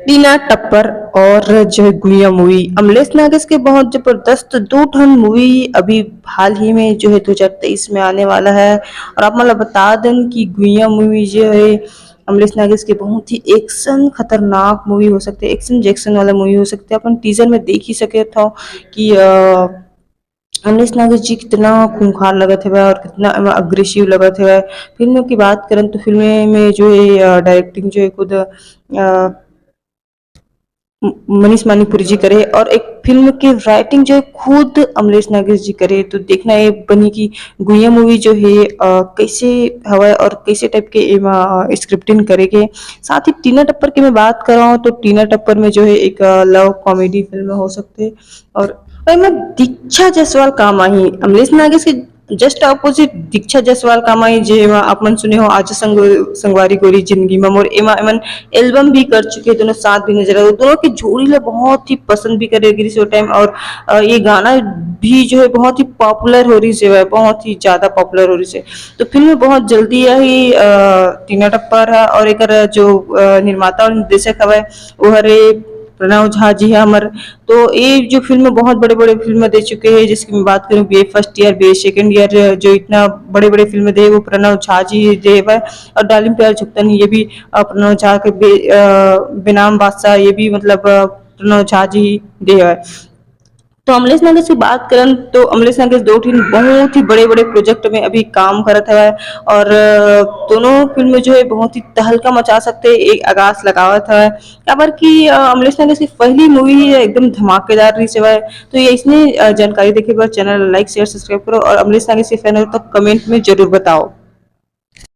टीना टप्पर और जो है गुड़िया मूवी अमलेश नागेश के बहुत जबरदस्त दो ठन मूवी अभी हाल ही में जो है 2023 में आने वाला है। और आप मतलब बता दें कि गुड़िया मूवी जो है अमलेश नागेश के बहुत ही एक्शन खतरनाक मूवी हो सकते हैं, एक्शन जैक्शन वाला मूवी हो सकते हैं। अपन टीजर में देख ही सके था कि अमरीश नागेश जी कितना खूंखार लगत है और कितना अग्रेसिव लगत है। फिल्मों की बात करें तो फिल्में में जो है डायरेक्टिंग जो है खुद मनीष मानिकपुरी जी करे और एक फिल्म की राइटिंग जो है खुद अमरीश नागेश जी करे। तो देखना ये बनी कि गुड़िया मूवी जो है कैसे हवा और कैसे टाइप के स्क्रिप्टिंग करेंगे। साथ ही टीना टप्पर की मैं बात कर रहा हूँ तो टीना टप्पर में जो है एक लव कॉमेडी फिल्म हो सकते हैं। और मैं दीक्षा जायसवाल काम आई अमरीश नागेश के जस्ट ऑपोजिट दीक्षा जायसवाल काम आई जेमा अपन सुने हो आज संगवारी गोरी जिंदगी में मोर एमा एमन एल्बम भी कर चुके हैं, दोनों साथ भी नजर आए, दोनों की जोड़ी ला बहुत ही पसंद भी करेगी इस टाइम। और ये गाना भी जो है बहुत ही पॉपुलर हो रही है, बहुत ही ज्यादा पॉपुलर हो रही है। तो फिल्म बहुत जल्दी ही टीना टप्पर है और एक जो निर्माता और निर्देशक है वो हरे प्रणव झा जी है हमारे। तो ये जो फिल्म बहुत बड़े बड़े फिल्म दे चुके हैं, जिसकी मैं बात करूँ B first year B second year जो इतना बड़े बड़े फिल्म दे वो प्रणव झा जी दे है। और डालिम प्यार झुकता नहीं ये भी प्रणव झा के बेनाम बादशाह ये भी मतलब प्रणव झा जी दे है। तो अमलेश नागेश की बात करें तो अमलेश नागेश दो तीन बहुत ही बड़े बड़े प्रोजेक्ट में अभी काम करत है। और दोनों फिल्म जो है बहुत ही तहलका मचा सकते हैं, एक आगाज लगावत है। काबर कि अमलेश नागेश की पहली मूवी है एकदम धमाकेदार रही है। तो ये इसने जानकारी देखे पर चैनल लाइक शेयर सब्सक्राइब करो और अमलेश नागेश के फैन हो तो कमेंट में जरूर बताओ।